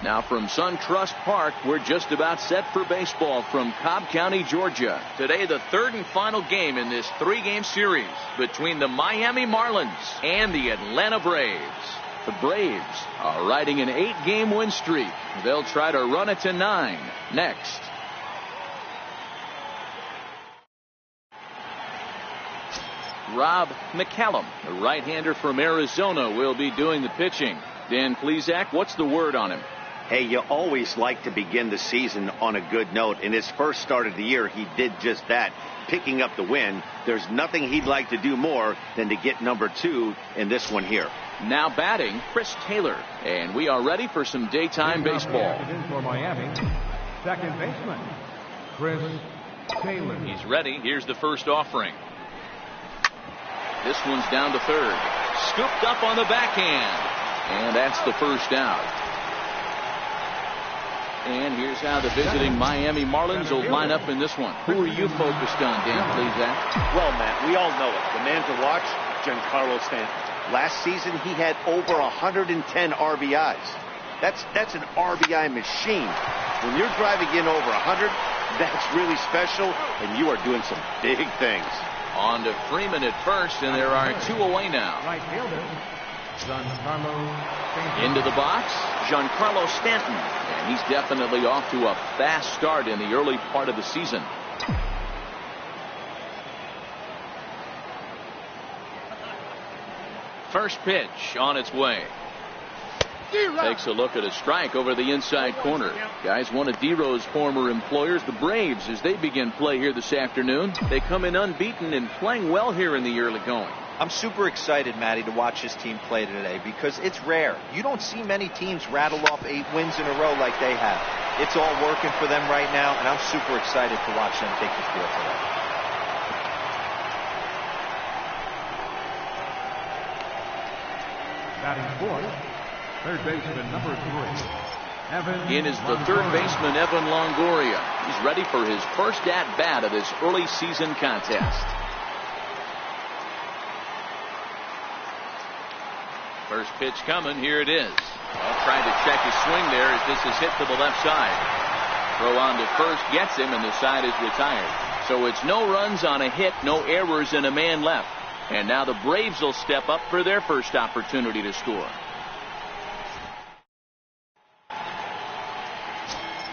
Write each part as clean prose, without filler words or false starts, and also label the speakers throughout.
Speaker 1: Now from SunTrust Park, we're just about set for baseball from Cobb County, Georgia. Today, the third and final game in this three-game series between the Miami Marlins and the Atlanta Braves. The Braves are riding an 8-game win streak. They'll try to run it to 9 next. Rob McCallum, the right-hander from Arizona, will be doing the pitching. Dan Plesac, what's the word on him?
Speaker 2: Hey, you always like to begin the season on a good note. In his first start of the year, he did just that, picking up the win. There's nothing he'd like to do more than to get number 2 in this one here.
Speaker 1: Now batting, Chris Taylor. And we are ready for some daytime baseball.
Speaker 3: For Miami, second baseman, Chris Taylor.
Speaker 1: He's ready. Here's the first offering. This one's down to third. Scooped up on the backhand. And that's the first out. And here's how the visiting Miami Marlins will line up in this one. Who are you focused on, Dan Plesac?
Speaker 2: Well, Matt, we all know it. The man to watch, Giancarlo Stanton. Last season, he had over 110 RBIs. That's an RBI machine. When you're driving in over 100, that's really special, and you are doing some big things.
Speaker 1: On to Freeman at first, and there are 2 away now.
Speaker 3: Right fielder, Giancarlo Stanton.
Speaker 1: Into the box, Giancarlo Stanton. And he's definitely off to a fast start in the early part of the season. First pitch on its way. Takes a look at a strike over the inside corner. Guys, one of D-Row's former employers, the Braves, as they begin play here this afternoon. They come in unbeaten and playing well here in the early going.
Speaker 4: I'm super excited, Matty, to watch this team play today because it's rare. You don't see many teams rattle off 8 wins in a row like they have. It's all working for them right now, and I'm super excited to watch them take the field today.
Speaker 3: Batting fourth, third baseman number 3, Evan.
Speaker 1: In is the third baseman, Evan Longoria. He's ready for his first at-bat of this early season contest. First pitch coming. Here it is. Well, trying to check his swing there as this is hit to the left side. Throw on to first gets him, and the side is retired. So it's no runs on a hit, no errors, and a man left. And now the Braves will step up for their first opportunity to score.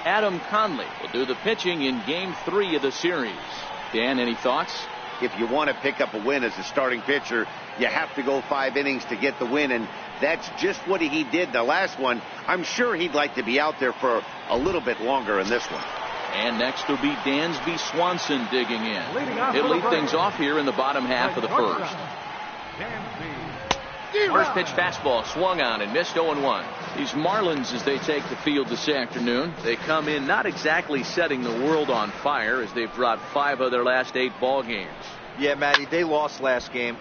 Speaker 1: Adam Conley will do the pitching in Game 3 of the series. Dan, any thoughts?
Speaker 2: If you want to pick up a win as a starting pitcher, you have to go 5 innings to get the win, and that's just what he did the last one. I'm sure he'd like to be out there for a little bit longer in this one.
Speaker 1: And next will be Dansby Swanson digging in. He'll lead things off here in the bottom half of the first. First pitch fastball swung on and missed 0-1. These Marlins, as they take the field this afternoon, they come in not exactly setting the world on fire as they've dropped 5 of their last 8 ball games.
Speaker 4: Yeah, Matty, they lost last game.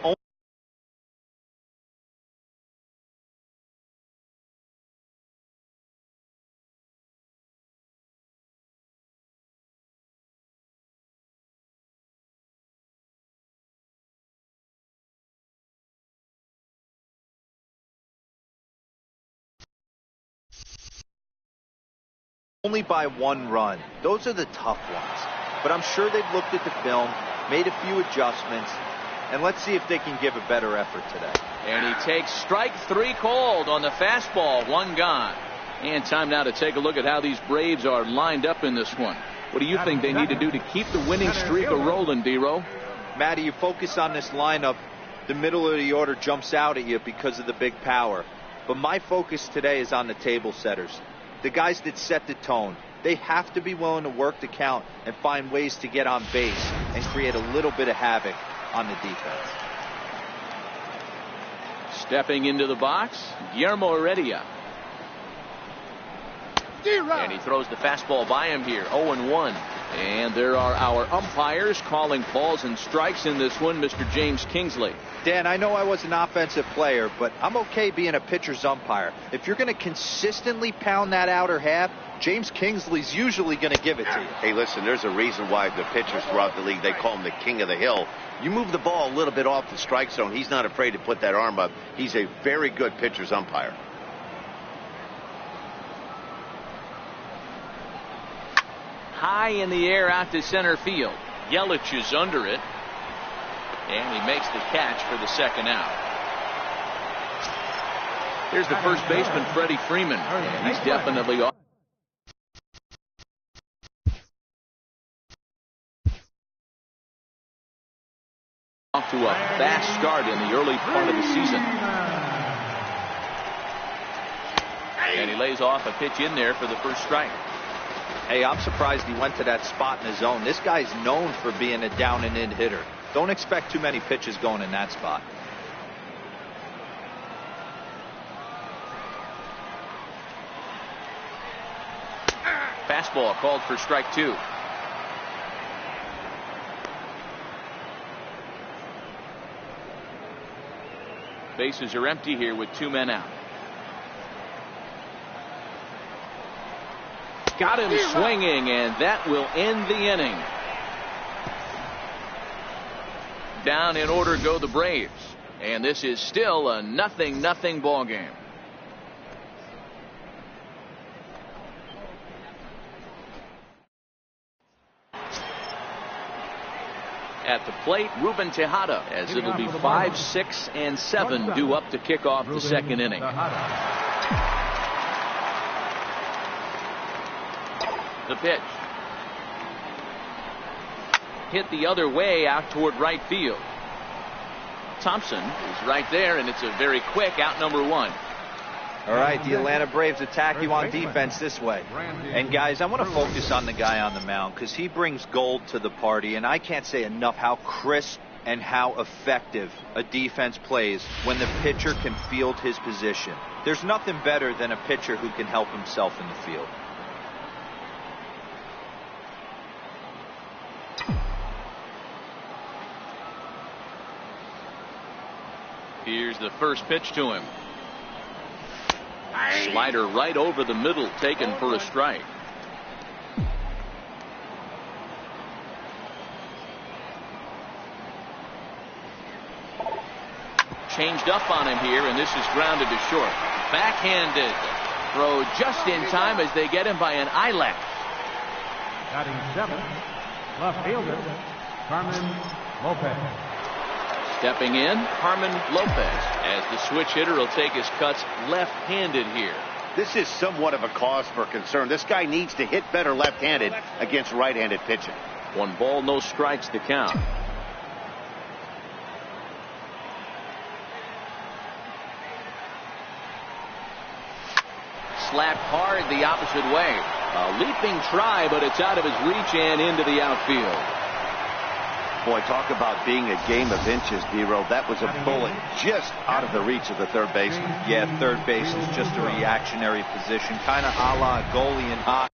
Speaker 4: Only by 1 run. Those are the tough ones. But I'm sure they've looked at the film, made a few adjustments, and let's see if they can give a better effort today.
Speaker 1: And he takes strike 3 called on the fastball. 1 gone. And time now to take a look at how these Braves are lined up in this one. What do you think they need to do to keep the winning streak a-rolling, D-Row?
Speaker 4: Matty, you focus on this lineup, the middle of the order jumps out at you because of the big power. But my focus today is on the table setters. The guys that set the tone. They have to be willing to work the count and find ways to get on base and create a little bit of havoc on the defense.
Speaker 1: Stepping into the box, Guillermo Heredia. And he throws the fastball by him here. 0-1. And there are our umpires calling balls and strikes in this one, Mr. James Kingsley.
Speaker 4: Dan, I know I was an offensive player, but I'm okay being a pitcher's umpire. If you're going to consistently pound that outer half, James Kingsley's usually going to give it to you.
Speaker 2: Hey, listen, there's a reason why the pitchers throughout the league, they call him the king of the hill. You move the ball a little bit off the strike zone, he's not afraid to put that arm up. He's a very good pitcher's umpire.
Speaker 1: high in the air out to center field. Yelich is under it, and he makes the catch for the second out. Here's the first baseman, Freddie Freeman, and he's definitely off to a fast start in the early part of the season. And he lays off a pitch in there for the first strike.
Speaker 4: Hey, I'm surprised he went to that spot in his zone. This guy's known for being a down and in hitter. Don't expect too many pitches going in that spot.
Speaker 1: Fastball called for strike 2. Bases are empty here with 2 men out. Got him swinging, and that will end the inning. Down in order go the Braves, and this is still a 0-0 ball game. At the plate, Ruben Tejada, as it'll be 5, 6, and 7 due up to kick off the second inning. The pitch. Hit the other way out toward right field. Thompson is right there, and it's a very quick out, number 1.
Speaker 4: All right, the Atlanta Braves attack you on defense this way. And guys, I want to focus on the guy on the mound because he brings gold to the party, and I can't say enough how crisp and how effective a defense plays when the pitcher can field his position. There's nothing better than a pitcher who can help himself in the field.
Speaker 1: Here's the first pitch to him. Slider right over the middle, taken for a strike. Changed up on him here, and this is grounded to short. Backhanded throw just in time as they get him by an eyelash.
Speaker 3: Batting 7, left fielder, Carmen Lopez.
Speaker 1: Stepping in, Carmen Lopez, as the switch hitter will take his cuts left-handed here.
Speaker 2: This is somewhat of a cause for concern. This guy needs to hit better left-handed against right-handed pitching.
Speaker 1: 1 ball, no strikes to count. Slapped hard the opposite way. A leaping try, but it's out of his reach and into the outfield.
Speaker 2: Boy, talk about being a game of inches, D-Row. That was a bullet just out of the reach of the third baseman.
Speaker 4: Yeah, third base is just a reactionary position, kind of a la goalie in hockey.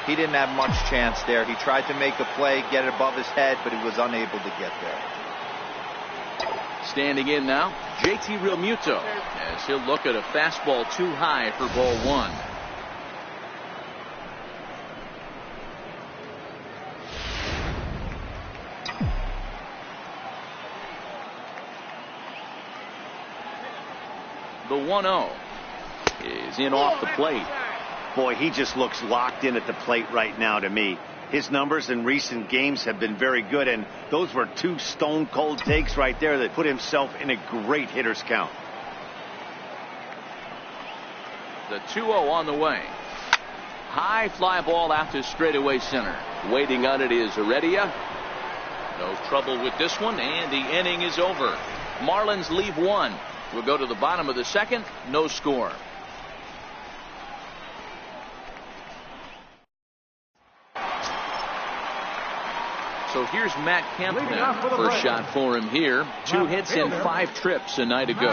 Speaker 4: He didn't have much chance there. He tried to make a play, get it above his head, but he was unable to get there.
Speaker 1: Standing in now, JT Realmuto, as he'll look at a fastball too high for ball 1. The 1-0 is in off the plate.
Speaker 2: Boy, he just looks locked in at the plate right now to me. His numbers in recent games have been very good, and those were 2 stone-cold takes right there that put himself in a great hitter's count.
Speaker 1: The 2-0 on the way. High fly ball out to straightaway center. Waiting on it is Heredia. No trouble with this one, and the inning is over. Marlins leave 1. We'll go to the bottom of the second. No score. So here's Matt Kempner. First shot for him here. 2 hits and 5 trips a night ago.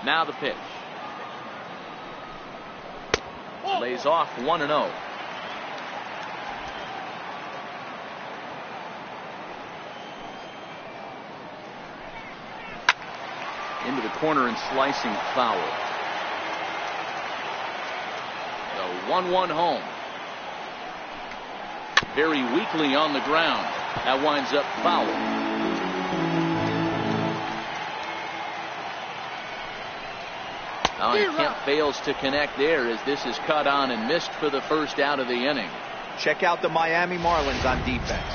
Speaker 1: Now the pitch. Lays off 1-0. Into the corner and slicing foul. The 1-1 home. Very weakly on the ground. That winds up foul. Kemp fails to connect there as this is cut on and missed for the first out of the inning.
Speaker 4: Check out the Miami Marlins on defense.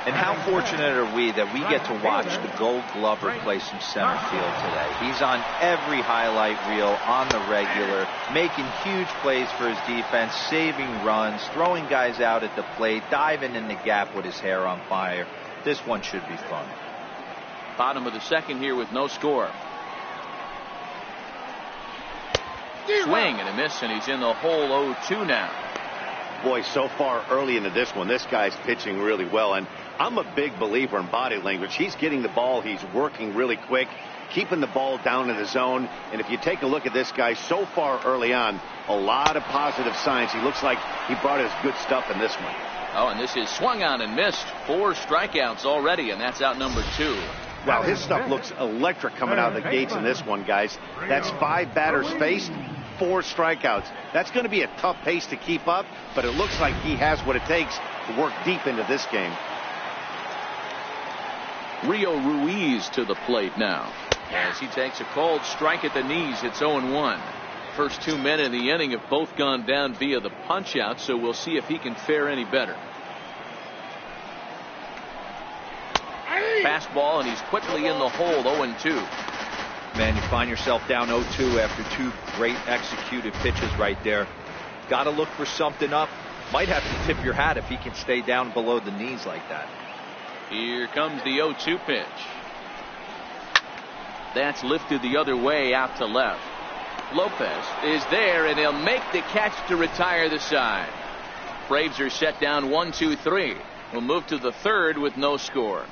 Speaker 4: And how fortunate are we that we get to watch the Gold Glover play some center field today. He's on every highlight reel on the regular, making huge plays for his defense, saving runs, throwing guys out at the plate, diving in the gap with his hair on fire. This one should be fun.
Speaker 1: Bottom of the second here with no score. Swing and a miss, and he's in the hole 0-2 now.
Speaker 2: Boy, so far early into this one, this guy's pitching really well, and I'm a big believer in body language. He's getting the ball, he's working really quick, keeping the ball down in the zone, and if you take a look at this guy so far early on, a lot of positive signs. He looks like he brought his good stuff in this one.
Speaker 1: Oh, and this is swung on and missed. 4 strikeouts already, and that's out number 2.
Speaker 2: Wow, his stuff looks electric coming out of the gates in this one, guys. That's 5 batters faced, 4 strikeouts. That's going to be a tough pace to keep up, but it looks like he has what it takes to work deep into this game.
Speaker 1: Rio Ruiz to the plate now as he takes a cold strike at the knees. It's 0-1. First 2 men in the inning have both gone down via the punch out, so we'll see if he can fare any better. Fastball, and he's quickly in the hole. 0-2.
Speaker 4: Man, you find yourself down 0-2 after 2 great executed pitches right there. Got to look for something up. Might have to tip your hat if he can stay down below the knees like that.
Speaker 1: Here comes the 0-2 pitch. That's lifted the other way out to left. Lopez is there, and he'll make the catch to retire the side. Braves are set down 1-2-3. We'll move to the third with no score.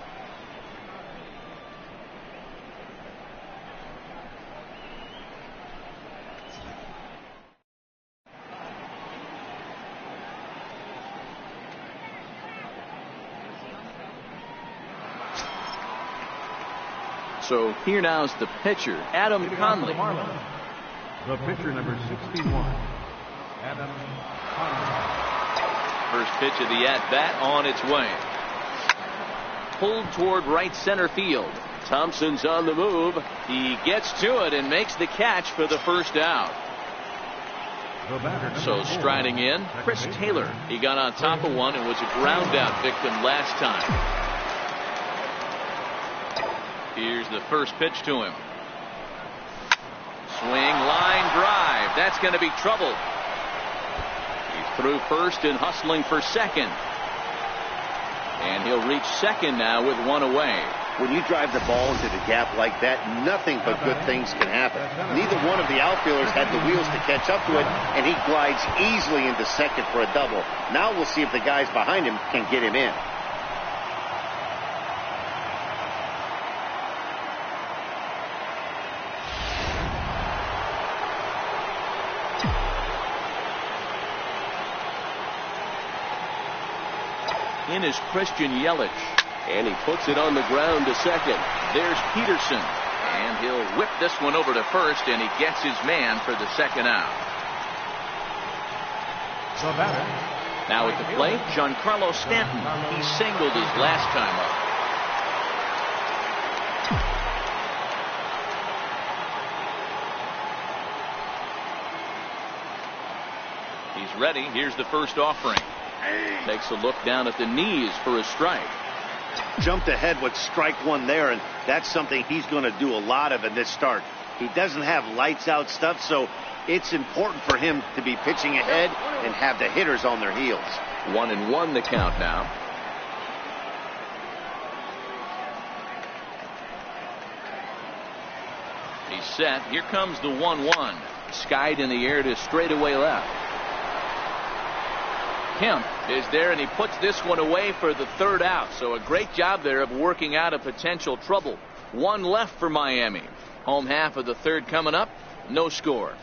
Speaker 1: So here now is the pitcher, Adam Conley.
Speaker 3: The pitcher, number 61, Adam Conley.
Speaker 1: First pitch of the at-bat on its way. Pulled toward right center field. Thompson's on the move. He gets to it and makes the catch for the first out. So striding in, Chris Taylor. He got on top of one and was a ground out victim last time. Here's the first pitch to him. Swing, line drive. That's going to be trouble. He's through first and hustling for second. And he'll reach second now with one away.
Speaker 2: When you drive the ball into the gap like that, nothing but good things can happen. Neither one of the outfielders had the wheels to catch up to it, and he glides easily into second for a double. Now we'll see if the guys behind him can get him in.
Speaker 1: In is Christian Yelich, and he puts it on the ground to second. There's Peterson, and he'll whip this one over to first, and he gets his man for the second out. Now at the plate, Giancarlo Stanton. He singled his last time up. He's ready. Here's the first offering. Takes a look down at the knees for a strike.
Speaker 2: Jumped ahead with strike one there, and that's something he's going to do a lot of in this start. He doesn't have lights out stuff, so it's important for him to be pitching ahead and have the hitters on their heels.
Speaker 1: 1-1 the count now. He's set. Here comes the 1-1. Skied in the air to straightaway left. Kemp is there, and he puts this one away for the third out. So a great job there of working out a potential trouble. One left for Miami. Home half of the third coming up. No score.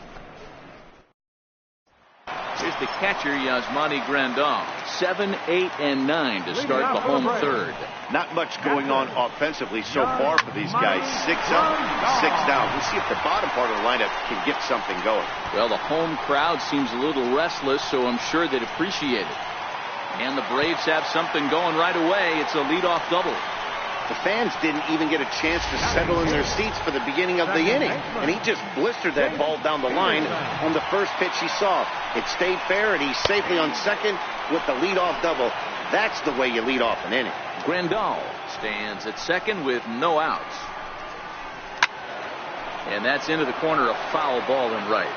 Speaker 1: Here's the catcher, Yasmani Grandal. 7, 8, and 9 to start the home third.
Speaker 2: Not much going on offensively so far for these guys. 6 up, 6 down. We'll see if the bottom part of the lineup can get something going.
Speaker 1: Well, the home crowd seems a little restless, so I'm sure they'd appreciate it. And the Braves have something going right away. It's a leadoff double.
Speaker 2: The fans didn't even get a chance to settle in their seats for the beginning of the inning. And he just blistered that ball down the line on the first pitch he saw. It stayed fair, and he's safely on second with the leadoff double. That's the way you lead off an inning.
Speaker 1: Grandal stands at second with no outs. And that's into the corner, a foul ball in right.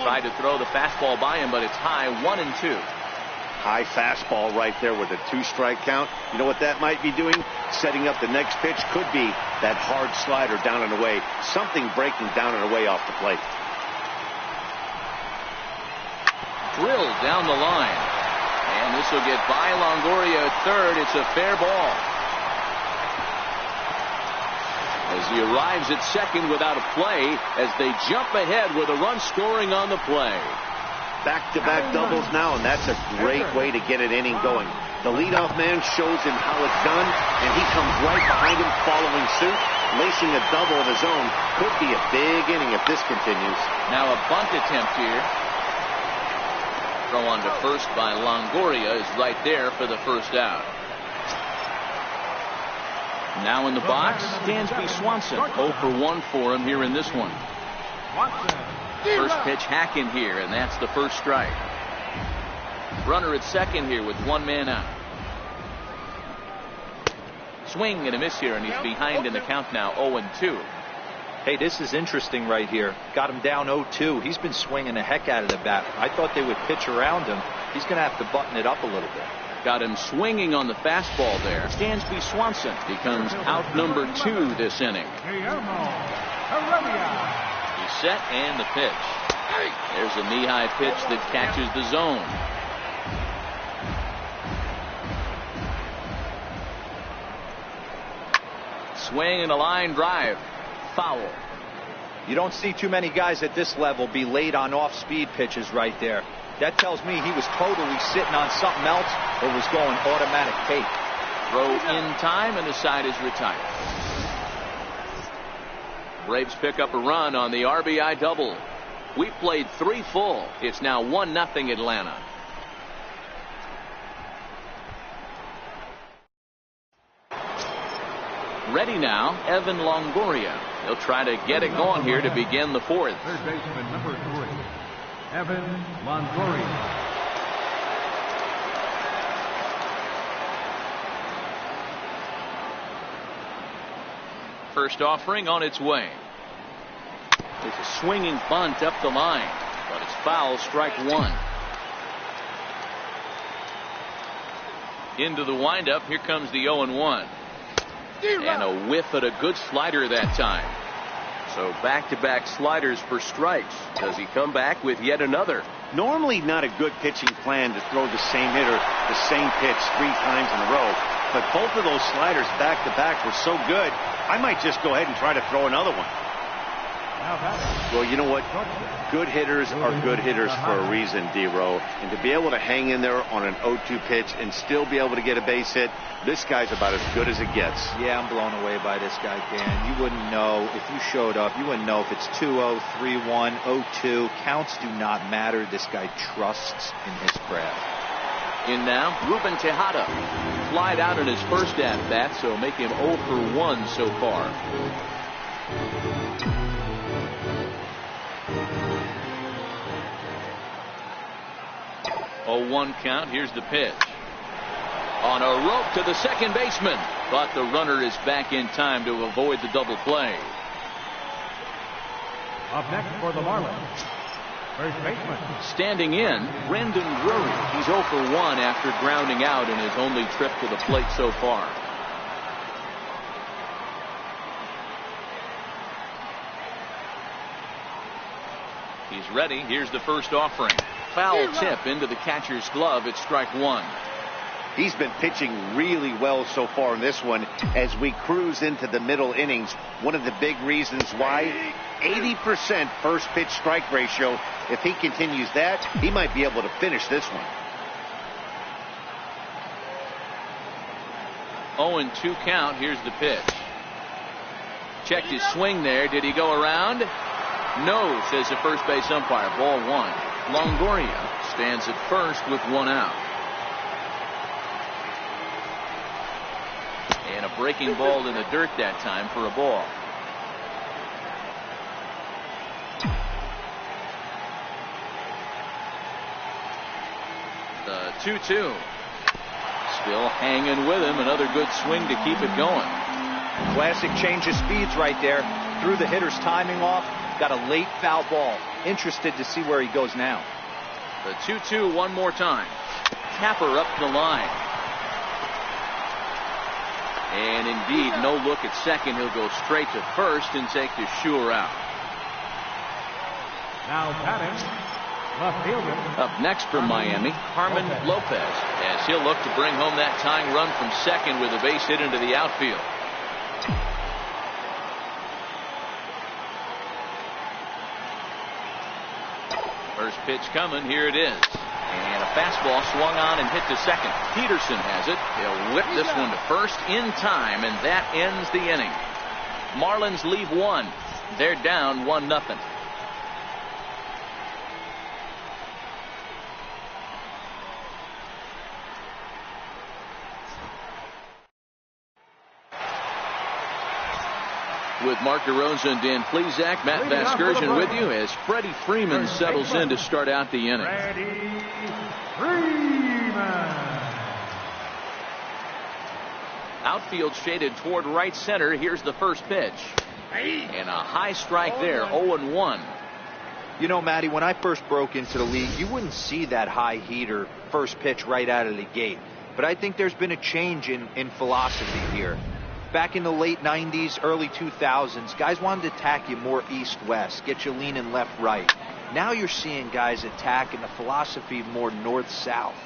Speaker 1: Tried to throw the fastball by him, but it's high, 1-2.
Speaker 2: High fastball right there with a 2-strike count. You know what that might be doing? Setting up the next pitch. Could be that hard slider down and away. Something breaking down and away off the plate.
Speaker 1: Drilled down the line. And this will get by Longoria at third. It's a fair ball. As he arrives at second without a play, as they jump ahead with a run scoring on the play.
Speaker 2: Back-to-back doubles now, and that's a great way to get an inning going. The leadoff man shows him how it's done, and he comes right behind him following suit, lacing a double of his own. Could be a big inning if this continues.
Speaker 1: Now a bunt attempt here. Throw on to first by Longoria is right there for the first out. Now in the box, Dansby Swanson. 0 for 1 for him here in this one. First pitch hack in here, and that's the first strike. Runner at second here with one man out. Swing and a miss here, and he's behind in the count now, 0-2.
Speaker 4: Hey, this is interesting right here. Got him down 0-2. He's been swinging the heck out of the bat. I thought they would pitch around him. He's going to have to button it up a little bit.
Speaker 1: Got him swinging on the fastball there. Dansby Swanson becomes out number 2 this inning. He's set and the pitch. There's a knee-high pitch that catches the zone. Swing and a line drive. Foul.
Speaker 4: You don't see too many guys at this level be late on off-speed pitches right there. That tells me he was totally sitting on something else or was going automatic tape.
Speaker 1: Throw in time, and the side is retired. Braves pick up a run on the RBI double. We played 3 full. It's now 1-0 Atlanta. Ready now, Evan Longoria. He'll try to get it going here to begin the fourth.
Speaker 3: Third baseman number 3, Evan Longoria.
Speaker 1: First offering on its way. It's a swinging bunt up the line, but it's foul, strike 1. Into the windup, here comes the 0-1. And a whiff at a good slider that time. So back-to-back sliders for strikes. Does he come back with yet another?
Speaker 2: Normally not a good pitching plan to throw the same hitter the same pitch 3 times in a row. But both of those sliders back-to-back were so good, I might just go ahead and try to throw another one. Well, you know what? Good hitters are good hitters for a reason, D-Row. And to be able to hang in there on an 0-2 pitch and still be able to get a base hit, this guy's about as good as it gets.
Speaker 4: Yeah, I'm blown away by this guy, Dan. You wouldn't know if you showed up. You wouldn't know if it's 2-0, 3-1, 0-2. Counts do not matter. This guy trusts in his craft.
Speaker 1: In now, Ruben Tejada. Flied out in his first at-bat, so make him 0 for 1 so far. 0-1 count. Here's the pitch. On a rope to the second baseman. But the runner is back in time to avoid the double play.
Speaker 3: Up next for the Marlins, first baseman.
Speaker 1: Standing in, Brendan Drury. He's 0 for 1 after grounding out in his only trip to the plate so far. He's ready. Here's the first offering. Foul tip into the catcher's glove. It's strike 1.
Speaker 2: He's been pitching really well so far in this one as we cruise into the middle innings. One of the big reasons why 80% first pitch strike ratio. If he continues that, he might be able to finish this one.
Speaker 1: 0-2 count. Here's the pitch. Checked his swing there. Did he go around? No, says the first base umpire. Ball one. Longoria stands at first with one out. And a breaking ball in the dirt that time for a ball. The 2-2. Still hanging with him. Another good swing to keep it going.
Speaker 4: Classic change of speeds right there. Threw the hitter's timing off. Got a late foul ball. Interested to see where he goes now.
Speaker 1: The 2-2 one more time. Tapper up the line. And indeed, no look at second. He'll go straight to first and take the sure out.
Speaker 3: Now batting, left fielder.
Speaker 1: Up next from Miami, Harmon Lopez, as he'll look to bring home that tying run from second with a base hit into the outfield. First pitch coming. Here it is. And a fastball swung on and hit to second. Peterson has it. He'll whip this one to first in time, and that ends the inning. Marlins leave one. They're down 1-0. With Mark DeRosa and Dan Plesac, Matt Vasgersian with you as Freddie Freeman settles in to start out the inning.
Speaker 3: Freddie Freeman.
Speaker 1: Outfield shaded toward right center. Here's the first pitch. And a high strike there, 0-1.
Speaker 4: You know, Matty, when I first broke into the league, you wouldn't see that high heater first pitch right out of the gate. But I think there's been a change in philosophy here. Back in the late 90s, early 2000s, guys wanted to attack you more east-west, get you leaning left-right. Now you're seeing guys attack in the philosophy more north-south.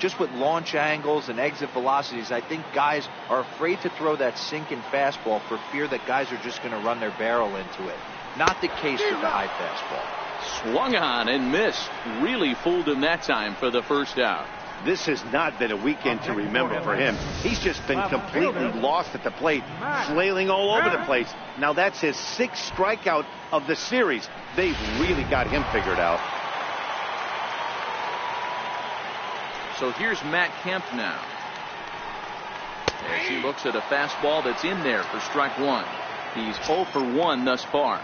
Speaker 4: Just with launch angles and exit velocities, I think guys are afraid to throw that sinking fastball for fear that guys are just going to run their barrel into it. Not the case with the high fastball.
Speaker 1: Swung on and missed. Really fooled him that time for the first out.
Speaker 2: This has not been a weekend to remember for him. He's just been completely lost at the plate, flailing all over the place. Now that's his 6th strikeout of the series. They've really got him figured out.
Speaker 1: So here's Matt Kemp now, as he looks at a fastball that's in there for strike one. He's 0 for 1 thus far.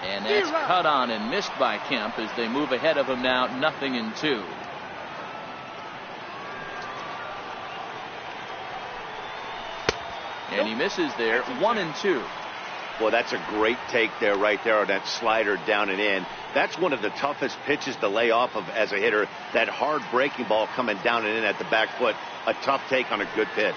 Speaker 1: And that's cut on and missed by Kemp as they move ahead of him now, 0-2. And he misses there, 1-2.
Speaker 2: Well, that's a great take there, right there on that slider down and in. That's one of the toughest pitches to lay off of as a hitter. That hard breaking ball coming down and in at the back foot. A tough take on a good pitch.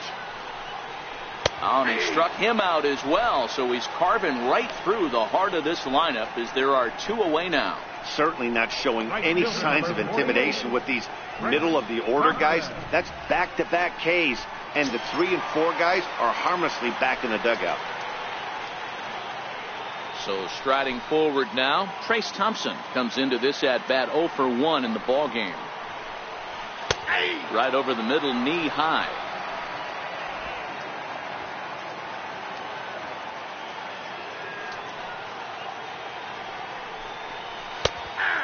Speaker 1: Oh, and he struck him out as well, so he's carving right through the heart of this lineup as there are 2 away now.
Speaker 2: Certainly not showing any signs of intimidation with these middle of the order guys. That's back-to-back Ks, and the 3 and 4 guys are harmlessly back in the dugout.
Speaker 1: So striding forward now, Trace Thompson comes into this at-bat 0 for 1 in the ballgame. Right over the middle, knee high.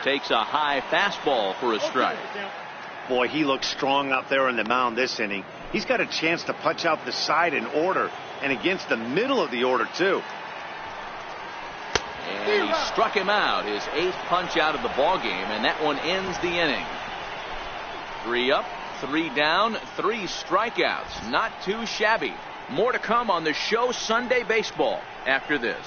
Speaker 1: Takes a high fastball for a strike.
Speaker 2: Boy, he looks strong out there on the mound this inning. He's got a chance to punch out the side in order, and against the middle of the order, too.
Speaker 1: And he struck him out, his 8th punch out of the ballgame, and that one ends the inning. 3 up, 3 down, 3 strikeouts. Not too shabby. More to come on the show Sunday Baseball after this.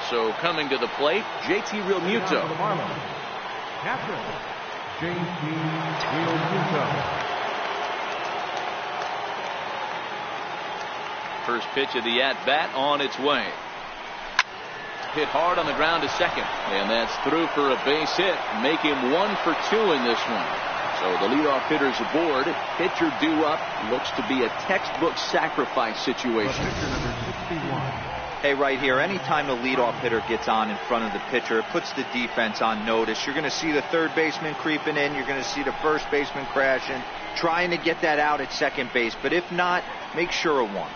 Speaker 1: So coming to the plate, JT Realmuto.
Speaker 3: Captain, JT Realmuto.
Speaker 1: First pitch of the at-bat on its way. Hit hard on the ground to second, and that's through for a base hit. Make him 1 for 2 in this one. So the leadoff hitter's aboard. Pitcher due up. Looks to be a textbook sacrifice situation.
Speaker 4: Hey, right here, anytime the leadoff hitter gets on in front of the pitcher, it puts the defense on notice. You're going to see the third baseman creeping in. You're going to see the first baseman crashing, trying to get that out at second base. But if not, make sure of one.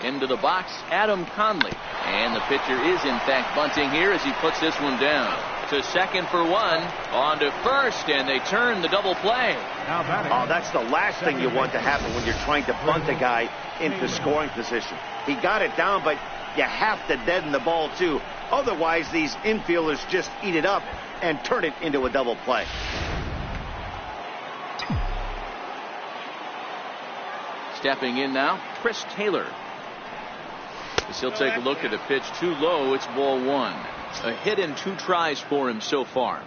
Speaker 1: Into the box, Adam Conley. And the pitcher is, in fact, bunting here as he puts this one down. To second for 1, on to first, and they turn the double play.
Speaker 2: Oh, that's the last thing you want to happen when you're trying to bunt a guy into scoring position. He got it down, but you have to deaden the ball, too. Otherwise, these infielders just eat it up and turn it into a double play.
Speaker 1: Stepping in now, Chris Taylor. As he'll take a look at a pitch too low, it's ball 1. A hit in 2 tries for him so far.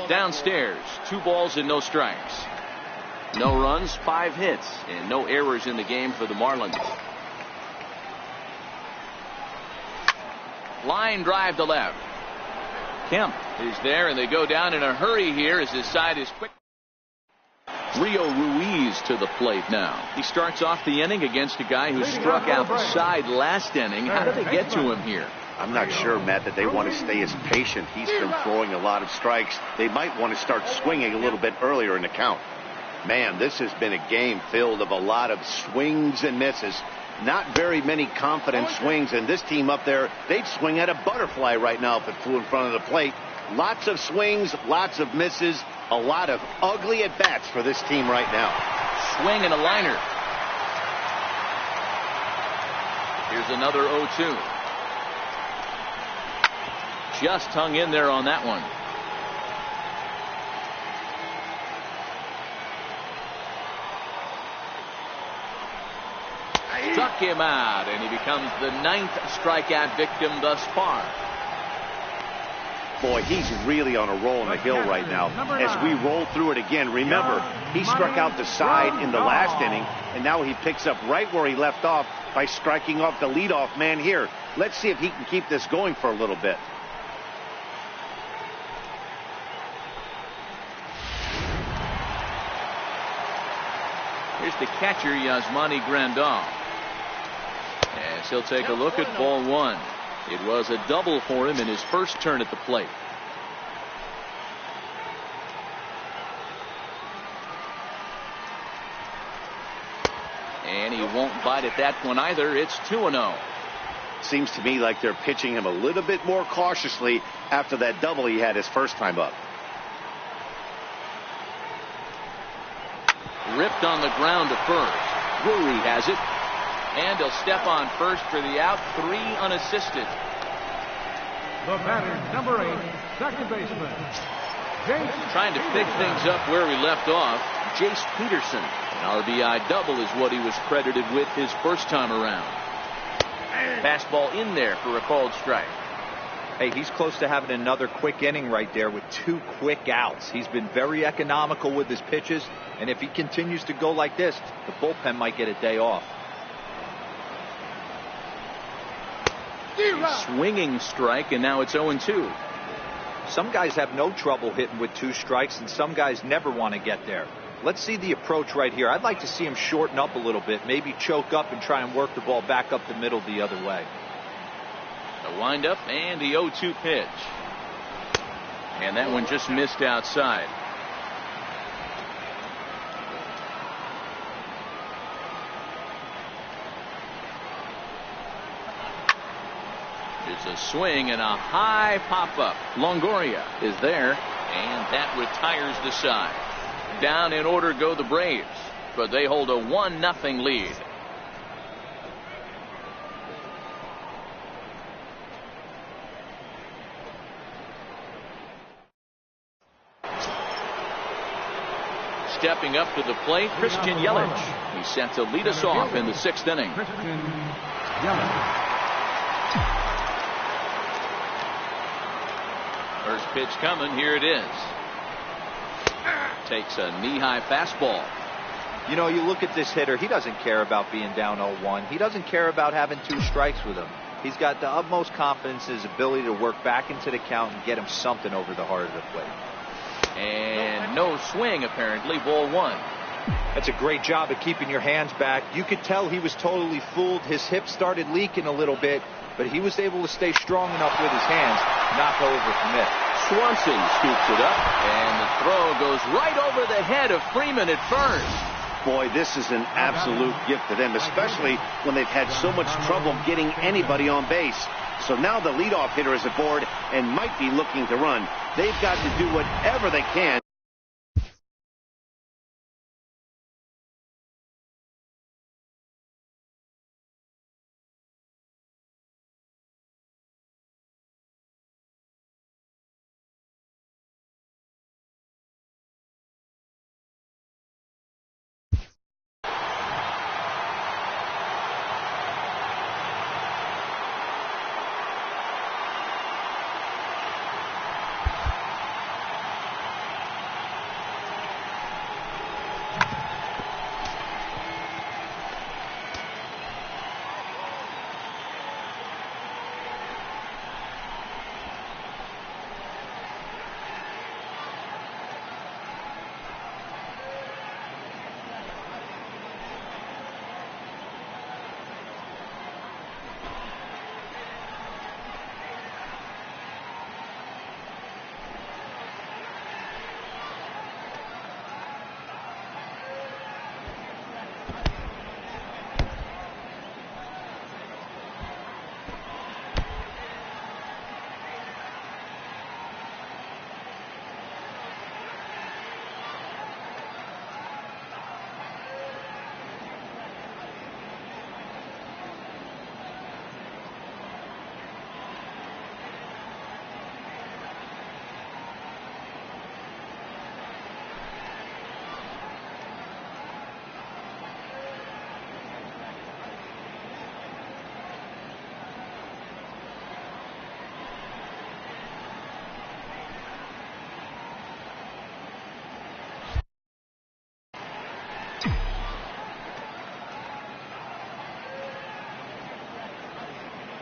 Speaker 1: Downstairs, 2 balls and no strikes. No runs, 5 hits, and no errors in the game for the Marlins. Line drive to left. Kemp is there, and they go down in a hurry here as his side is quick. Rio Ruiz to the plate now. He starts off the inning against a guy who struck out the side last inning. How did they get to him here?
Speaker 2: I'm not sure, Matt, that they want to stay as patient. He's been throwing a lot of strikes. They might want to start swinging a little bit earlier in the count. Man, this has been a game filled of a lot of swings and misses. Not very many confident swings, and this team up there, they'd swing at a butterfly right now if it flew in front of the plate. Lots of swings, lots of misses, a lot of ugly at-bats for this team right now.
Speaker 1: Swing and a liner. Here's another 0-2. Just hung in there on that one. Struck him out, and he becomes the 9th strikeout victim thus far.
Speaker 2: Boy, he's really on a roll on the hill right now. As we roll through it again, remember, he struck out the side in the last inning, and now he picks up right where he left off by striking off the leadoff man here. Let's see if he can keep this going for a little bit.
Speaker 1: Here's the catcher, Yasmani Grandal. As he'll take a look at ball 1. It was a double for him in his first turn at the plate. And he won't bite at that one either. It's 2-0.
Speaker 2: Seems to me like they're pitching him a little bit more cautiously after that double he had his first time up.
Speaker 1: Ripped on the ground to first. Drury has it. And he'll step on first for the out. 3 unassisted.
Speaker 3: The batter, number 8, second baseman, Jace.
Speaker 1: Trying to pick things up where we left off, Jace Peterson. An RBI double is what he was credited with his first time around. Fastball in there for a called strike.
Speaker 4: Hey, he's close to having another quick inning right there with 2 quick outs. He's been very economical with his pitches, and if he continues to go like this, the bullpen might get a day off.
Speaker 1: A swinging strike, and now it's 0-2.
Speaker 4: Some guys have no trouble hitting with 2 strikes, and some guys never want to get there. Let's see the approach right here. I'd like to see him shorten up a little bit, maybe choke up and try and work the ball back up the middle the other way.
Speaker 1: The windup and the 0-2 pitch. And that one just missed outside. There's a swing and a high pop-up. Longoria is there, and that retires the side. Down in order go the Braves, but they hold a 1-0 lead. stepping up to the plate, Christian Yelich. He's set to lead us off in the 6th inning.
Speaker 3: Christian Yelich.
Speaker 1: First pitch coming. Here it is. Takes a knee-high fastball.
Speaker 4: You know, you look at this hitter, he doesn't care about being down 0-1. He doesn't care about having 2 strikes with him. He's got the utmost confidence in his ability to work back into the count and get him something over the heart of the plate.
Speaker 1: And no swing, apparently. Ball 1.
Speaker 4: That's a great job of keeping your hands back. You could tell he was totally fooled. His hip started leaking a little bit, but he was able to stay strong enough with his hands not to overcommit.
Speaker 1: Swanson scoops it up, and the throw goes right over the head of Freeman at first.
Speaker 2: Boy, this is an absolute gift to them, especially when they've had so much trouble getting anybody on base. So now the leadoff hitter is aboard and might be looking to run. They've got to do whatever they can.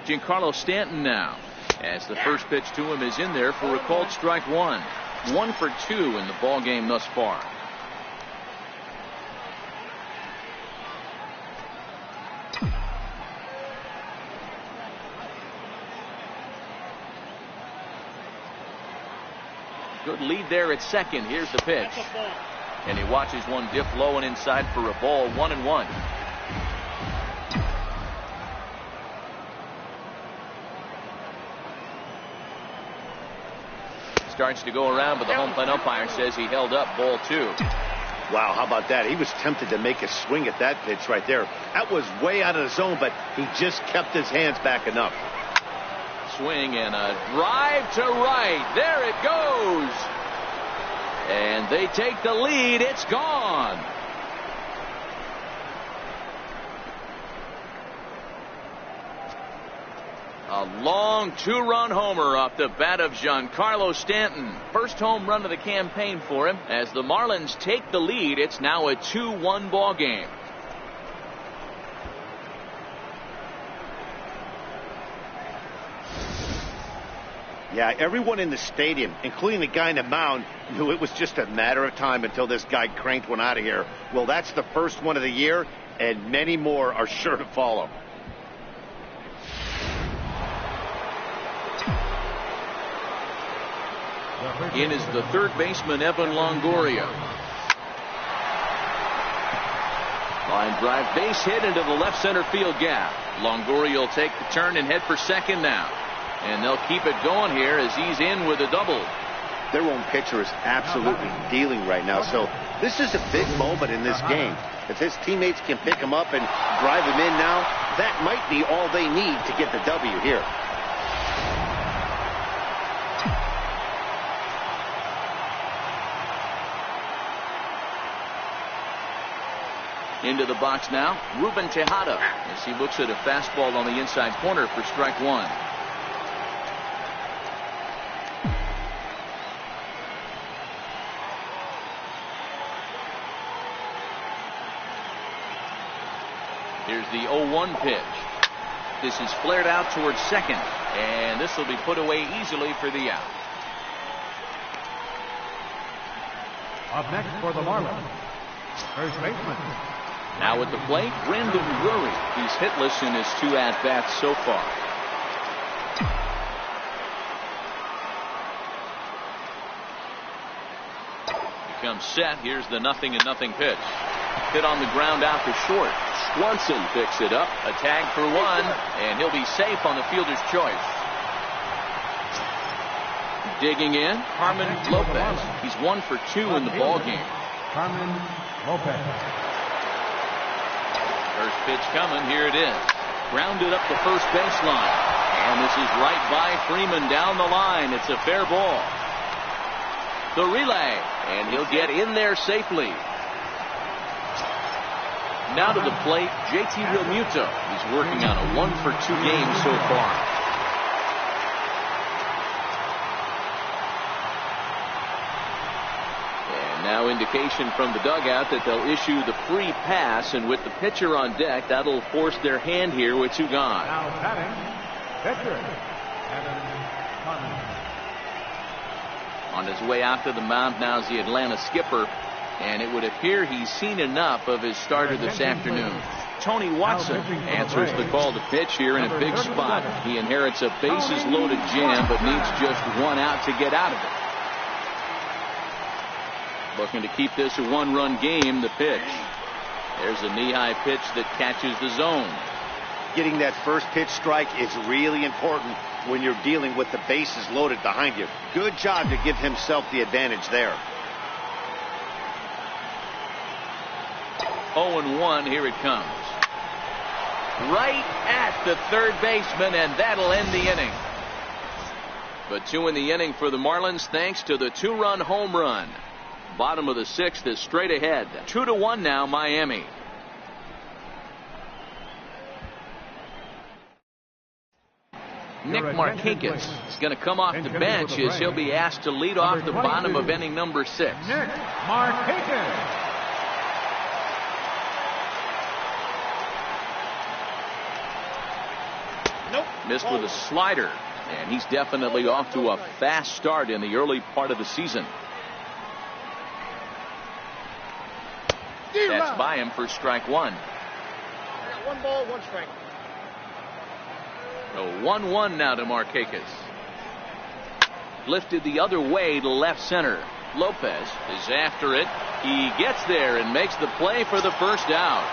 Speaker 1: Giancarlo Stanton now, as the first pitch to him is in there for a called strike 1. 1 for 2 in the ball game thus far. Good lead there at second. Here's the pitch. And he watches one dip low and inside for a ball. 1-1. Starts to go around, but the home plate umpire says he held up. Ball 2.
Speaker 2: Wow, how about that? He was tempted to make a swing at that pitch right there. That was way out of the zone, but he just kept his hands back enough.
Speaker 1: Swing and a drive to right. There it goes. And they take the lead. It's gone. A long 2-run homer off the bat of Giancarlo Stanton. First home run of the campaign for him. As the Marlins take the lead, it's now a 2-1 ball game.
Speaker 2: Yeah, everyone in the stadium, including the guy in the mound, knew it was just a matter of time until this guy cranked one out of here. Well, that's the first one of the year, and many more are sure to follow.
Speaker 1: In is the third baseman, Evan Longoria. Line drive, base hit into the left center field gap. Longoria will take the turn and head for second now. And they'll keep it going here as he's in with a double.
Speaker 2: Their own pitcher is absolutely dealing right now, so this is a big moment in this game. If his teammates can pick him up and drive him in now, that might be all they need to get the W here.
Speaker 1: Into the box now, Ruben Tejada, as he looks at a fastball on the inside corner for strike one. Here's the 0-1 pitch. This is flared out towards second, and this will be put away easily for the out.
Speaker 3: Up next for the Marlins, first baseman.
Speaker 1: Now at the plate, Brandon Drury. He's hitless in his 2 at-bats so far. He comes set. Here's the 0-0 pitch. Hit on the ground out to short. Swanson picks it up. A tag for one, and he'll be safe on the fielder's choice. Digging in, Carmen Lopez. He's 1 for 2 in the ball game.
Speaker 3: Carmen Lopez.
Speaker 1: First pitch coming. Here it is. Grounded up the first baseline. And this is right by Freeman down the line. It's a fair ball. The relay. And he'll get in there safely. Now to the plate, JT Realmuto. He's working on a 1 for 2 game so far. Now indication from the dugout that they'll issue the free pass, and with the pitcher on deck, that'll force their hand here with 2 gone.
Speaker 3: Now batting, pitcher, Evan Carmen.
Speaker 1: On his way out to the mound now is the Atlanta skipper, and it would appear he's seen enough of his starter this afternoon. Tony Watson answers the call to pitch here in a big spot. He inherits a bases loaded jam, but needs just 1 out to get out of it. Looking to keep this a 1-run game. The pitch. There's a knee-high pitch that catches the zone.
Speaker 2: Getting that first pitch strike is really important when you're dealing with the bases loaded behind you. Good job to give himself the advantage there.
Speaker 1: 0-1. Here it comes. Right at the third baseman, and that'll end the inning. But 2 in the inning for the Marlins thanks to the 2-run home run. Bottom of the 6th is straight ahead. 2-1 now, Miami. Nick Markakis is going to come off the bench as he'll be asked to lead off the bottom of inning number 6.
Speaker 3: Nick Markakis.
Speaker 2: Nope.
Speaker 1: Missed with a slider, and he's definitely off to a fast start in the early part of the season. That's by him for strike 1.
Speaker 5: I got 1 ball, 1 strike.
Speaker 1: So 1-1 now to Markakis. Lifted the other way to left center. Lopez is after it. He gets there and makes the play for the first out.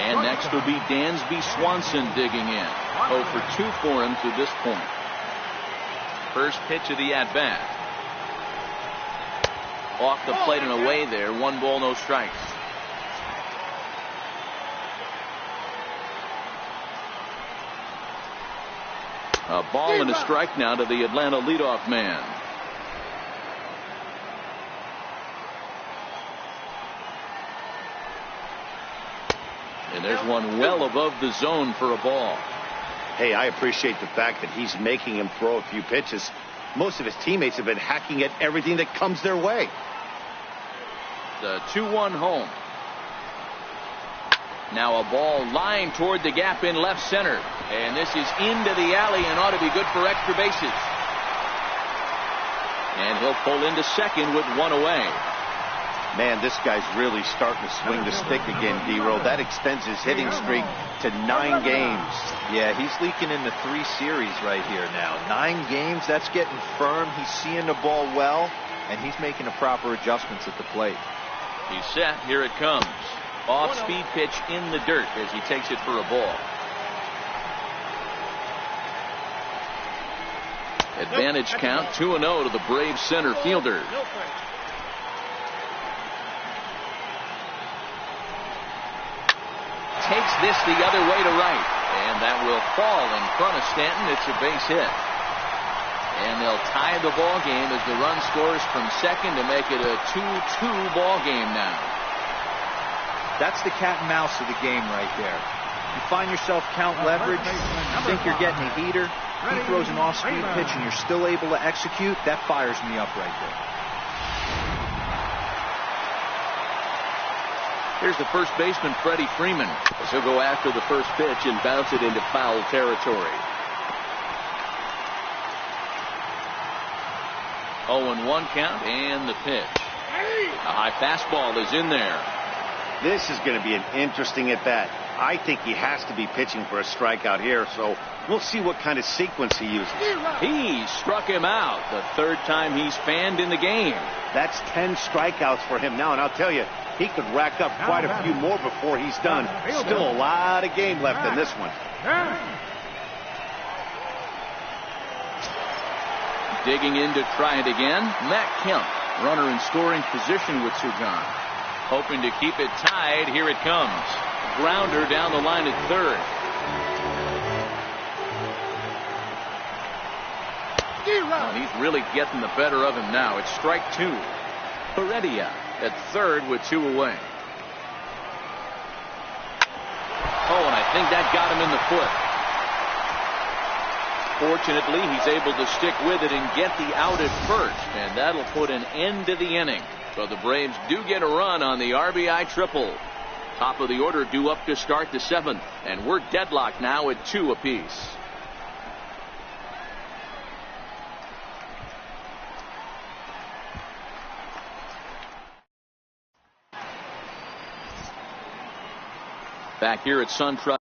Speaker 1: And next will be Dansby Swanson digging in. 0 for 2 for him to this point. First pitch of the at-bat. Off the plate and away there. 1 ball, no strikes. A ball and a strike now to the Atlanta leadoff man. And there's one well above the zone for a ball.
Speaker 2: Hey, I appreciate the fact that he's making him throw a few pitches. Most of his teammates have been hacking at everything that comes their way.
Speaker 1: The 2-1 home. Now a ball lined toward the gap in left center. And this is into the alley and ought to be good for extra bases. And he'll pull into second with 1 away.
Speaker 2: Man, this guy's really starting to swing the stick again, D-Row. That extends his hitting streak to 9 games.
Speaker 4: Yeah, he's leaking into 3 series right here now. 9 games, that's getting firm. He's seeing the ball well, and he's making the proper adjustments at the plate.
Speaker 1: He's set. Here it comes. Off-speed pitch in the dirt as he takes it for a ball. Advantage count 2-0 to the Braves center fielder. Takes this the other way to right, and that will fall in front of Stanton. It's a base hit, and they'll tie the ball game as the run scores from second to make it a 2-2 ball game now.
Speaker 4: That's the cat and mouse of the game right there. You find yourself count leverage, you think you're getting a heater, he throws an off-speed pitch and you're still able to execute. That fires me up right there.
Speaker 1: Here's the first baseman, Freddie Freeman, as he'll go after the first pitch and bounce it into foul territory. 0-1 count and the pitch. A high fastball is in there.
Speaker 2: This is going to be an interesting at-bat. I think he has to be pitching for a strikeout here, so we'll see what kind of sequence he uses.
Speaker 1: He struck him out the third time he's fanned in the game.
Speaker 2: That's 10 strikeouts for him now, and I'll tell you, he could rack up quite a few more before he's done. Still a lot of game left in this one.
Speaker 1: Digging in to try it again, Matt Kemp, runner in scoring position with Sugan. Hoping to keep it tied. Here it comes. Grounder down the line at third. And he's really getting the better of him now. It's strike two. Heredia at third with 2 away. Oh, and I think that got him in the foot. Fortunately, he's able to stick with it and get the out at first, and that'll put an end to the inning. So the Braves do get a run on the RBI triple. Top of the order due up to start the 7th, and we're deadlocked now at 2 apiece. Back here at SunTrust.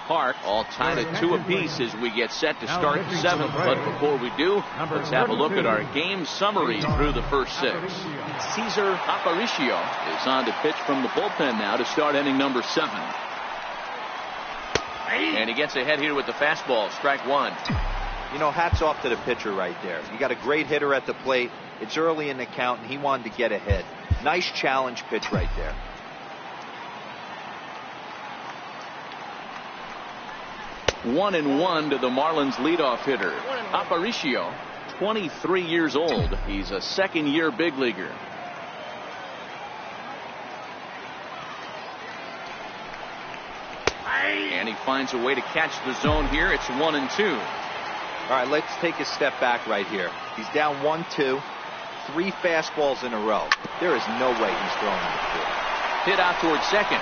Speaker 1: Park, all tied at 2 apiece as we get set to start the 7th. But before we do, let's have a look at our game summary through the first 6. Cesar Aparicio is on to pitch from the bullpen now to start inning number 7. And he gets ahead here with the fastball, strike 1.
Speaker 4: You know, hats off to the pitcher right there. You got a great hitter at the plate. It's early in the count, and he wanted to get ahead. Nice challenge pitch right there.
Speaker 1: 1-1 to the Marlins leadoff hitter. Aparicio, 23 years old. He's a second-year big leaguer. And he finds a way to catch the zone here. It's 1-2.
Speaker 4: All right, let's take a step back right here. He's down 1-2, 3 fastballs in a row. There is no way he's throwing the field.
Speaker 1: Hit out towards second.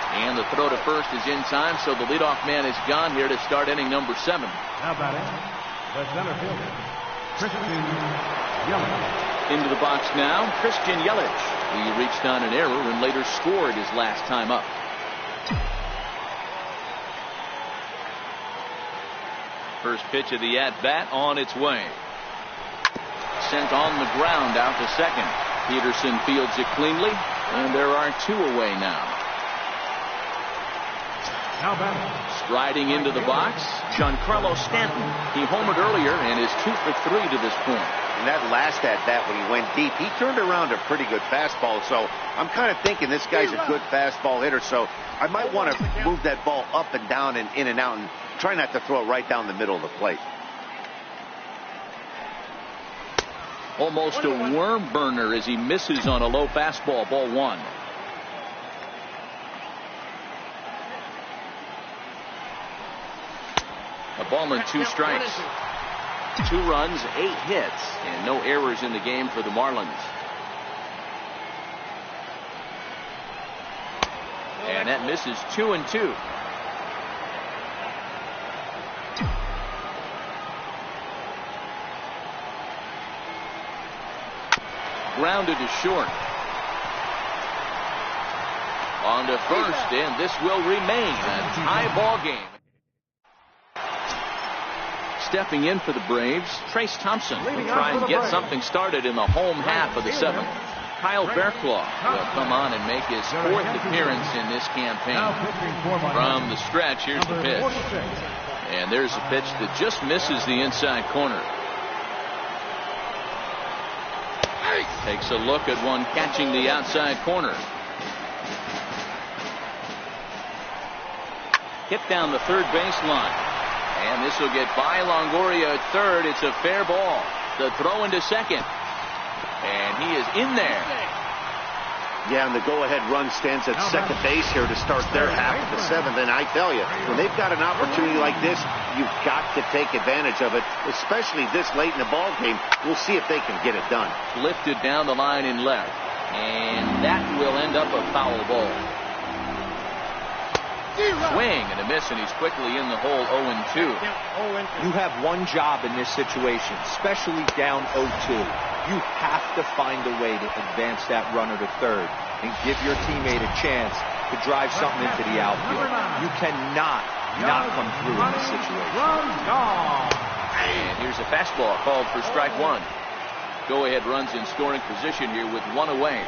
Speaker 1: And the throw to first is in time, so the leadoff man is gone here to start inning number 7.
Speaker 3: Now batting, the center fielder, Christian Yelich.
Speaker 1: Into the box now, Christian Yelich. He reached on an error and later scored his last time up. First pitch of the at-bat on its way. Sent on the ground out to second. Peterson fields it cleanly, and there are 2 away now.
Speaker 3: Now batting.
Speaker 1: Striding into the box, Giancarlo Stanton. He homered earlier and is 2 for 3 to this point.
Speaker 2: And that last at-bat when he went deep, he turned around a pretty good fastball. So I'm kind of thinking this guy's a good fastball hitter. So I might want to move that ball up and down and in and out and try not to throw it right down the middle of the plate.
Speaker 1: Almost a worm burner as he misses on a low fastball, ball 1. A ball and 2 strikes. 2 runs, 8 hits, and no errors in the game for the Marlins. And that misses 2-2. Grounded to short. On to first, and this will remain a tie ball game. Stepping in for the Braves, Trace Thompson will try and get something started in the home half of the 7th. Kyle Bearclaw will come on and make his 4th appearance in this campaign. From the stretch, here's the pitch. And there's a pitch that just misses the inside corner. Takes a look at one catching the outside corner. Hit down the third baseline. And this will get by Longoria at third. It's a fair ball. The throw into second. And he is in there.
Speaker 2: Yeah, and the go-ahead run stands at second base here to start their half of the 7th. And I tell you, when they've got an opportunity like this, you've got to take advantage of it, especially this late in the ball game. We'll see if they can get it done.
Speaker 1: Lifted down the line in left. And that will end up a foul ball. Swing and a miss, and he's quickly in the hole. 0-2.
Speaker 4: You have one job in this situation, especially down 0-2. You have to find a way to advance that runner to third and give your teammate a chance to drive something into the outfield. You cannot not come through in this situation.
Speaker 1: And here's a fastball called for strike 1. Go-ahead runs in scoring position here with 1 away.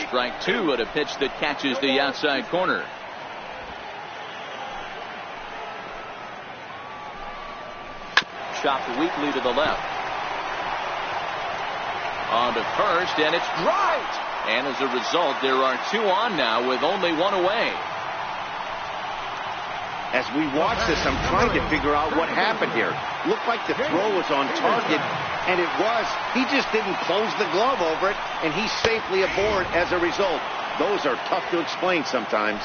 Speaker 1: Strike 2 at a pitch that catches the outside corner. Chopped weakly to the left. On to first, and it's right. And as a result, there are 2 on now with only 1 away.
Speaker 2: As we watch this, I'm trying to figure out what happened here. Looked like the throw was on target, and it was. He just didn't close the glove over it, and he's safely aboard as a result. Those are tough to explain sometimes.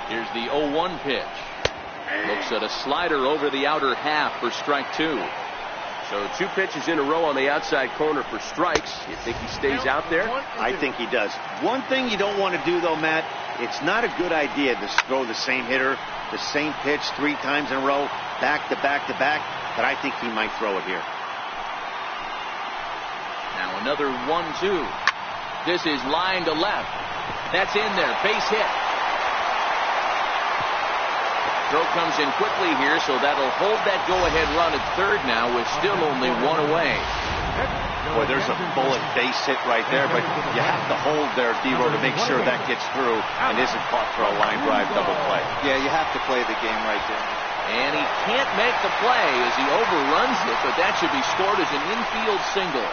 Speaker 1: Here's the 0-1 pitch. Looks at a slider over the outer half for strike 2.
Speaker 6: So 2 pitches in a row on the outside corner for strikes. You think he stays out there?
Speaker 2: I think he does. One thing you don't want to do, though, Matt, it's not a good idea to throw the same hitter, the same pitch 3 times in a row, back to back to back, but I think he might throw it here.
Speaker 1: Now another 1-2. This is line to left. That's in there. Base hit. Throw comes in quickly here, so that'll hold that go-ahead run at third now with still only 1 away.
Speaker 2: Boy, there's a bullet base hit right there, but you have to hold there, D-Row, to make sure that gets through and isn't caught for a line drive double play.
Speaker 4: Yeah, you have to play the game right there.
Speaker 1: And he can't make the play as he overruns it, but that should be scored as an infield single.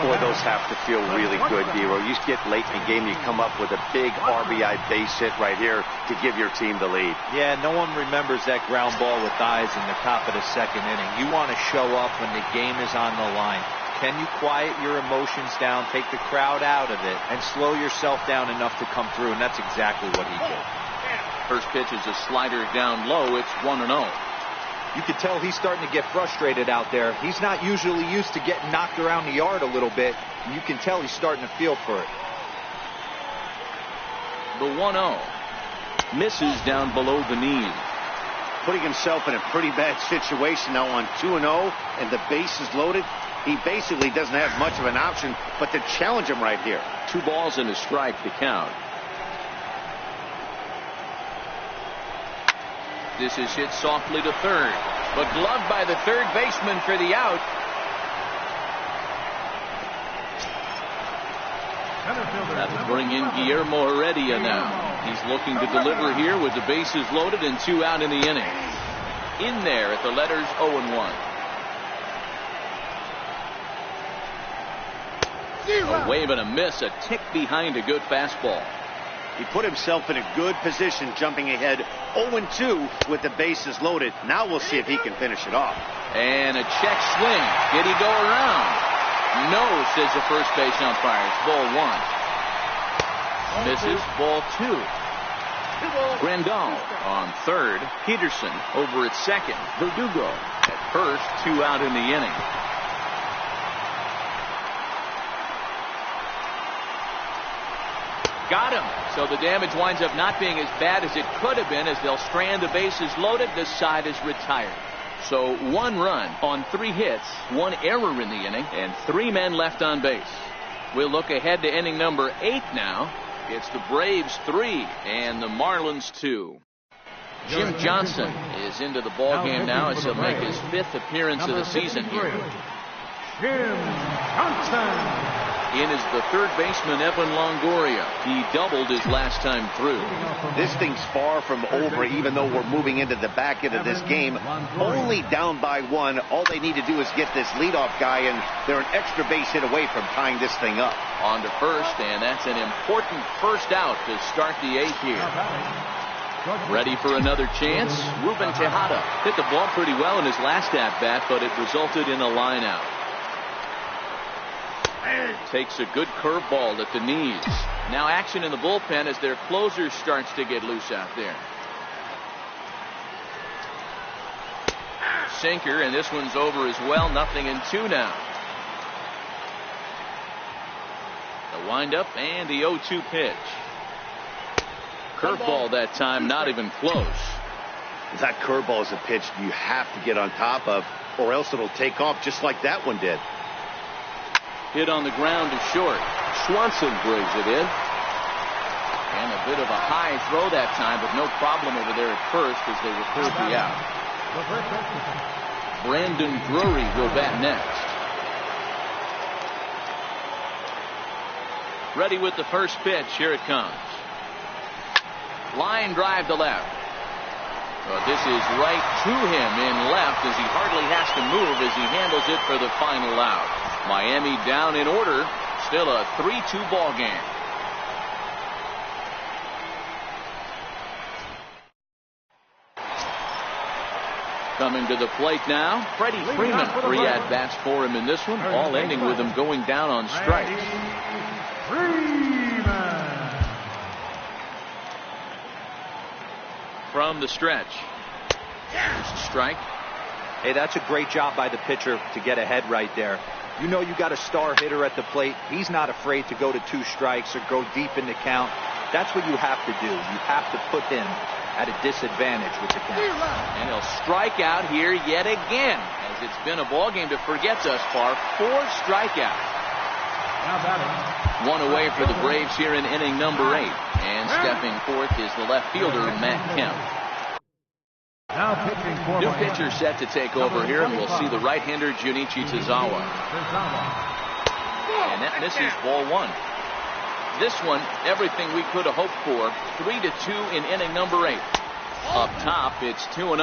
Speaker 2: Boy, those have to feel really good, D-Row. You get late in the game, you come up with a big RBI base hit right here to give your team the lead.
Speaker 4: Yeah, no one remembers that ground ball with eyes in the top of the 2nd inning. You want to show up when the game is on the line. Can you quiet your emotions down, take the crowd out of it, and slow yourself down enough to come through? And that's exactly what he did.
Speaker 1: First pitch is a slider down low. It's 1-0.
Speaker 4: You can tell he's starting to get frustrated out there. He's not usually used to getting knocked around the yard a little bit. And you can tell he's starting to feel for it.
Speaker 1: The 1-0 misses down below the knees.
Speaker 2: Putting himself in a pretty bad situation now on 2-0, and the base is loaded. He basically doesn't have much of an option but to challenge him right here.
Speaker 1: 2 balls and a strike to count. This is hit softly to third, but gloved by the third baseman for the out. That'll bring in Guillermo Heredia now. He's looking to deliver here with the bases loaded and 2 out in the inning. In there at the letters 0-1. A wave and a miss, a tick behind a good fastball.
Speaker 2: He put himself in a good position, jumping ahead 0-2 with the bases loaded. Now we'll see if he can finish it off.
Speaker 1: And a check swing. Did he go around? No, says the first base umpire. It's ball 1. Misses, ball 2. Grandal on third. Peterson over at second. Verdugo at first. 2 out in the inning. Got him. So the damage winds up not being as bad as it could have been, as they'll strand the bases loaded. This side is retired. So 1 run on 3 hits, 1 error in the inning, and 3 men left on base. We'll look ahead to inning number 8 now. It's the Braves 3 and the Marlins 2. Jim Johnson is into the ball game now as he'll make his 5th appearance of the season here.
Speaker 3: Jim Johnson.
Speaker 1: In is the third baseman, Evan Longoria. He doubled his last time through.
Speaker 2: This thing's far from over, even though we're moving into the back end of this game. Only down by 1. All they need to do is get this leadoff guy, and they're an extra base hit away from tying this thing up.
Speaker 1: On to first, and that's an important first out to start the 8th here. Ready for another chance? Ruben Tejada hit the ball pretty well in his last at-bat, but it resulted in a line out. Takes a good curveball at the knees. Now action in the bullpen as their closer starts to get loose out there. Sinker, and this one's over as well. 0-2 now. The windup and the 0-2 pitch. Curveball that time, not even close.
Speaker 2: That curveball is a pitch you have to get on top of, or else it'll take off just like that one did.
Speaker 1: Hit on the ground to short.
Speaker 6: Swanson brings it in.
Speaker 1: And a bit of a high throw that time, but no problem over there at first as they record the out. Brandon Drury will bat next. Ready with the first pitch. Here it comes. Line drive to left. Well, this is right to him in left as he hardly has to move as he handles it for the final out. Miami down in order. Still a 3-2 ball game. Coming to the plate now, Freddie Freeman. 3 at-bats for him in this one, all ending with him going down on strikes. From the stretch. Here's a strike.
Speaker 4: Hey, that's a great job by the pitcher to get ahead right there. You know you got a star hitter at the plate. He's not afraid to go to 2 strikes or go deep in the count. That's what you have to do. You have to put him at a disadvantage with the count.
Speaker 1: And he'll strike out here yet again, as it's been a ball game to forget thus far. 4 strikeouts. 1 away for the Braves here in inning number 8. And stepping forth is the left fielder, Matt Kemp. New pitcher set to take over here, and we'll see the right-hander Junichi Tazawa. And that misses ball 1. This one, everything we could have hoped for. 3-2 in inning number 8. Up top, it's 2-0.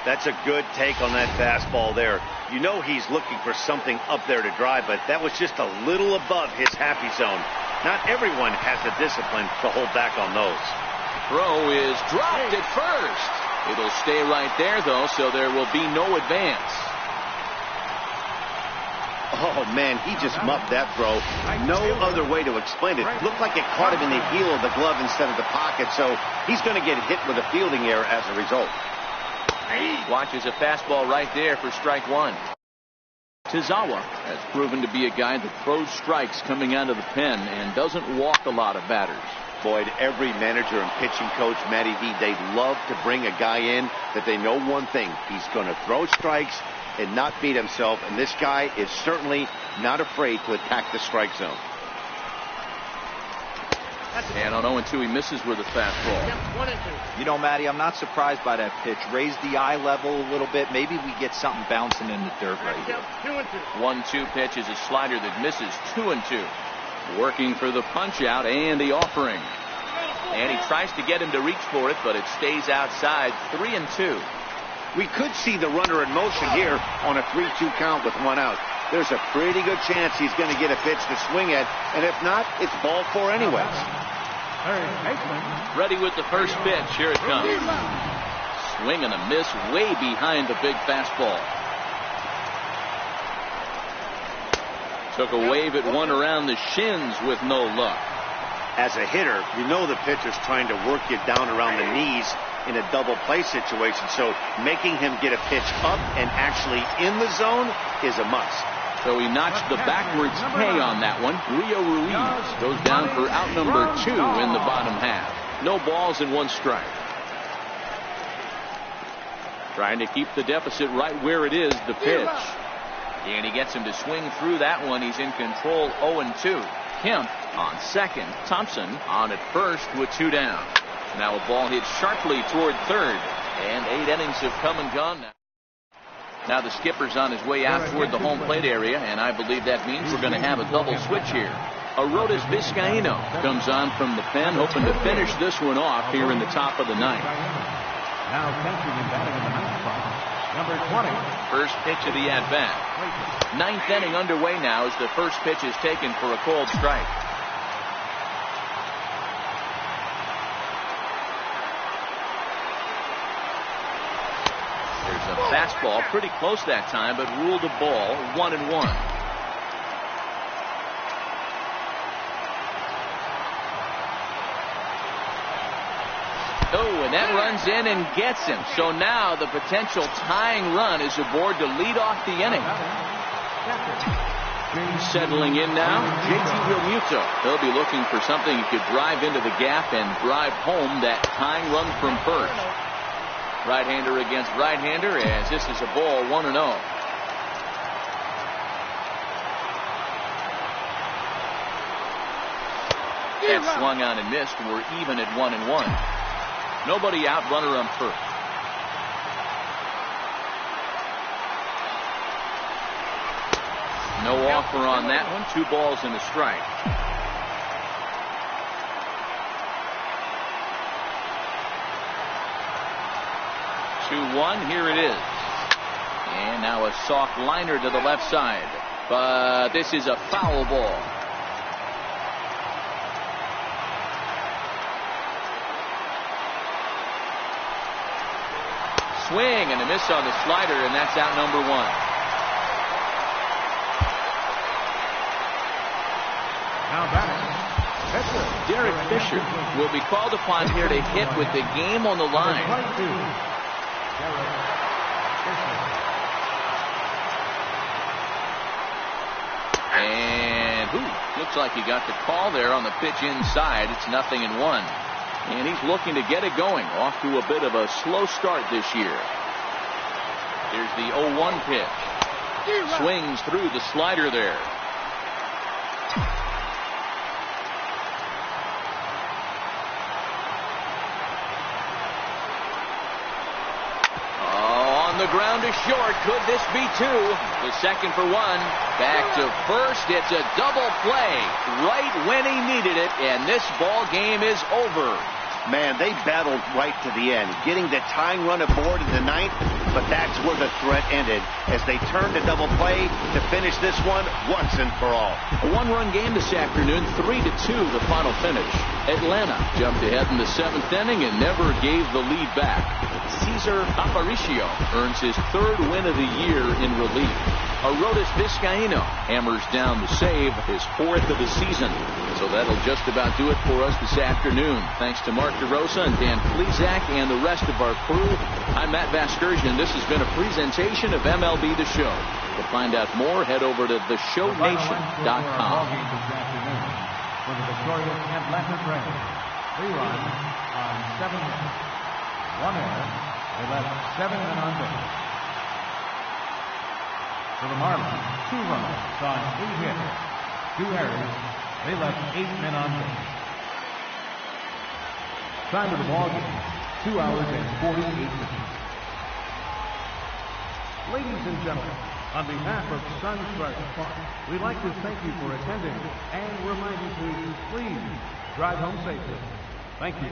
Speaker 2: That's a good take on that fastball there. You know he's looking for something up there to drive, but that was just a little above his happy zone. Not everyone has the discipline to hold back on those.
Speaker 1: Throw is dropped at first. It'll stay right there, though, so there will be no advance.
Speaker 2: Oh, man, he just muffed that throw. No other way to explain it. Looked like it caught him in the heel of the glove instead of the pocket, so he's going to get hit with a fielding error as a result.
Speaker 1: Watches a fastball right there for strike 1. Tazawa has proven to be a guy that throws strikes coming out of the pen and doesn't walk a lot of batters.
Speaker 2: Boyd, every manager and pitching coach, Matty V, they love to bring a guy in that they know one thing. He's going to throw strikes and not beat himself, and this guy is certainly not afraid to attack the strike zone.
Speaker 1: And on 0-2, he misses with a fastball.
Speaker 4: You know, Matty, I'm not surprised by that pitch. Raise the eye level a little bit. Maybe we get something bouncing in the dirt right here.
Speaker 1: 1-2 pitch is a slider that misses. 2-2. Working for the punch out and the offering. And he tries to get him to reach for it, but it stays outside. 3-2.
Speaker 2: We could see the runner in motion here on a 3-2 count with 1 out. There's a pretty good chance he's going to get a pitch to swing at, and if not, it's ball 4 anyways.
Speaker 1: Ready with the first pitch. Here it comes. Swing and a miss way behind the big fastball. Took a wave at one around the shins with no luck.
Speaker 2: As a hitter, you know the pitcher's trying to work you down around the knees in a double play situation, so making him get a pitch up and actually in the zone is a must.
Speaker 1: So he notched the backwards K on that one. Rio Ruiz goes down for out number 2 in the bottom half. No balls and 1 strike. Trying to keep the deficit right where it is, the pitch. And he gets him to swing through that one. He's in control, 0-2. Kemp on second. Thompson on at first with 2 down. Now a ball hit sharply toward third. And 8 innings have come and gone now. Now the skipper's on his way out toward the home plate area, and I believe that means we're going to have a double switch here. Arodys Vizcaíno comes on from the pen, hoping to finish this one off here in the top of the ninth.
Speaker 3: Now catching and batting in the ninth spot, number 20.
Speaker 1: First pitch of the at-bat. Ninth inning underway now as the first pitch is taken for a called strike. There's a fastball pretty close that time, but ruled a ball, 1-1. Oh, and that runs in and gets him. So now the potential tying run is aboard to lead off the inning. Settling in now, JT Realmuto. He'll be looking for something he could drive into the gap and drive home that tying run from first. Right-hander against right-hander, as this is a ball, 1-0. That swung on and missed. We're even at 1-1. Nobody out, runner on first. No offer on that one. 2 balls and a strike. Here it is. And now a soft liner to the left side. But this is a foul ball. Swing and a miss on the slider, and that's out number 1.
Speaker 3: Now batting,
Speaker 1: Derek Fisher will be called upon here to hit with the game on the line. And looks like he got the call there on the pitch inside. It's 0-1. And he's looking to get it going. Off to a bit of a slow start this year. Here's the 0-1 pitch. Swings through the slider there. The ground is short. Could this be 2? The second for 1. Back to first. It's a double play right when he needed it, and this ball game is over.
Speaker 2: Man, they battled right to the end, getting the tying run aboard in the ninth, but that's where the threat ended as they turned to double play to finish this one once and for all.
Speaker 1: A 1-run game this afternoon, 3-2 the final finish. Atlanta jumped ahead in the 7th inning and never gave the lead back. Cesar Aparicio earns his 3rd win of the year in relief. Arodys Vizcaíno hammers down the save, his 4th of the season. So that'll just about do it for us this afternoon. Thanks to Mark DeRosa and Dan Plesac and the rest of our crew. I'm Matt Vasgersian. This has been a presentation of MLB The Show. To find out more, head over to theshownation.com.
Speaker 3: For the victorious Atlanta Braves, 3 runs on 7 hits, 1 error. They left 7 men on base. For the Marlins, 2 runs on 8 hits, 2 errors. They left 8 men on base. Time of the ball game, 2 hours and 48 minutes. Ladies and gentlemen, on behalf of Sunstrike Park, we'd like to thank you for attending and remind you to please drive home safely. Thank you.